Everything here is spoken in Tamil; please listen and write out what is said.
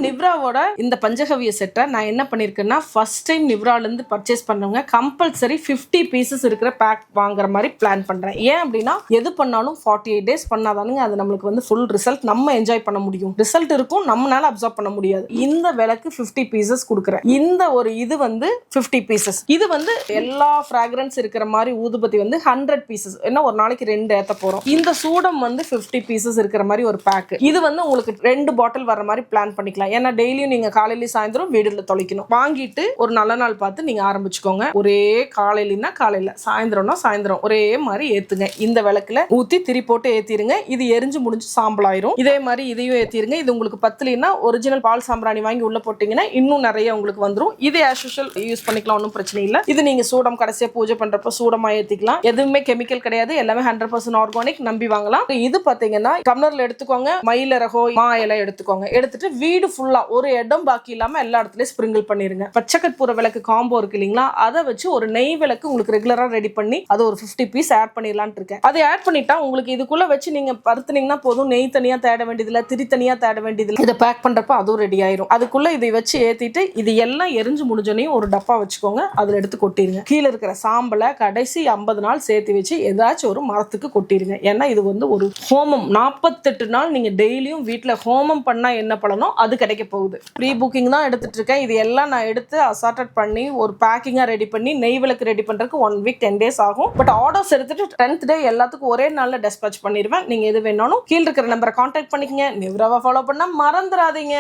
நிவ்ராவோட இந்த பஞ்சகவிய செட்டை நான் என்ன பண்ணிருக்கேன்னா ஃபர்ஸ்ட் டைம் நிவ்ரால இருந்து பர்ச்சேஸ் பண்ணவங்க கம்பல்சரி 50 பீசஸ் இருக்கிற பேக் வாங்குற மாதிரி பிளான் பண்றேன். ஏன் அப்படின்னா எது பண்ணாலும் 48 days பண்ணாதானுங்க அது நம்மளுக்கு வந்து ஃபுல் ரிசல்ட் நம்ம என்ஜாய் பண்ண முடியும். ரிசல்ட் இருக்கும், நம்மளால அப்சர்வ் பண்ண முடியாது. இந்த விலைக்கு 50 பீசஸ் கொடுக்குறேன். இந்த ஒரு இது வந்து 50 பீசஸ். இது வந்து எல்லா ஃப்ராக்ரன்ஸ் இருக்கிற மாதிரி ஊதுபத்தி வந்து 100 பீசஸ். என்ன ஒரு நாளைக்கு 2 ஏத்த போறோம். இந்த சூடம் வந்து 50 பீசஸ் இருக்கிற மாதிரி ஒரு பேக். இது வந்து உங்களுக்கு 2 பாட்டில் வர மாதிரி பிளான் பண்ணிக்கலாம். ஏன்னா டெய்லியும் நீங்க காலையில சாயந்தரம் வீடுல தொலைக்கணும். வாங்கிட்டு ஒரு நல்ல நாள் பார்த்து நீங்க ஆரம்பிச்சுக்கோங்க. ஒரே காலையிலனா காலையில, சாயந்தரம்னா சாயந்தரம் ஒரே மாதிரி ஏத்துங்க. இந்த விளக்குல ஊத்தி திரி போட்டு ஏத்திருங்க. இது எரிஞ்சு முடிஞ்சு சாம்பல் ஆயிரும். இதே மாதிரி இதையும் ஏத்திருங்க. இது உங்களுக்கு பத்தலைன்னா ஒரிஜினல் பால் சாம்பிராணி வாங்கி உள்ள போட்டீங்கன்னா இன்னும் நிறைய உங்களுக்கு வந்துரும். இது ஆஸ் யூசுவல் யூஸ் பண்ணிக்கலாம், ஒன்றும் பிரச்சனை இல்லை. இது நீங்க சூடம் கடைசியா பூஜை பண்றப்ப சூடமா ஏத்திக்கலாம். எதுவுமே கெமிக்கல் கிடையாது, எல்லாமே 100% ஆர்கானிக், நம்பி வாங்கலாம். இது பாத்தீங்கன்னா டம்ளர்ல எடுத்துக்கோங்க, மயில ரகோ மா இலை எடுத்துக்கோங்க. எடுத்துட்டு வீடு ஃபுல்லா ஒரு இடம் பாக்கி இல்லாம எல்லா இடத்துலயும் ஸ்ப்ரிங்கிள் பண்ணிருங்க. பச்சைக்கற்பூர விளக்கு காம்போ இருக்கு இல்லீங்களா, அதை வச்சு ஒரு நெய் விளக்கு உங்களுக்கு ரெகுலரா ரெடி பண்ணி அது ஒரு 50 பீஸ் ஆட் பண்ணிடலான்னு இருக்கேன். அதை ஆட் பண்ணிட்டா உங்களுக்கு இதுக்குள்ள வச்சு நீங்க பருத்துனீங்கன்னா போதும். நெய் தனியா தேட வேண்டியதில்லை, திரி தனியா தேட வேண்டியதில்லை. இதை பேக் பண்றப்ப அதுவும் ரெடி ஆயிரும். அதுக்குள்ள இதை வச்சு ஏத்திட்டு இது எல்லாம் எரிஞ்சு முடிஞ்சோனையும் ஒரு டப்பா வச்சுக்கோங்க. அதுல எடுத்து கொட்டிருங்க. கீழே இருக்கிற சாம்பலை கடைசி 50 நாள் சேர்த்து வச்சு ஏதாச்சும் ஒரு மரத்துக்கு கொட்டிருங்க. ஏன்னா இது வந்து ஒரு ஹோமம். 48 நாள் நீங்க டெய்லியும் வீட்டுல ஹோமம் பண்ணா என்ன பலனோ அது கிடைக்க போகுது. ப்ரீ புக்கிங் தான் எடுத்துட்டு இருக்கேன். இது எல்லாம் நான் எடுத்து அசார்டட் பண்ணி ஒரு பேக்கிங்கா ரெடி பண்ணி நெய் விளக்கு ரெடி பண்றதுக்கு 1 week 10 days ஆகும். பட் ஆர்டர்ஸ் எடுத்துட்டு 10th day எல்லாத்துக்கும் ஒரே நாள்ல டெஸ்பேட்ச் பண்ணிடுவேன். நீங்க எது வேணாலும் கீழே இருக்கிற நம்பரை கான்டாக்ட் பண்ணிக்கங்க. நிவ்ராவை ஃபாலோ பண்ண மறந்துடாதீங்க.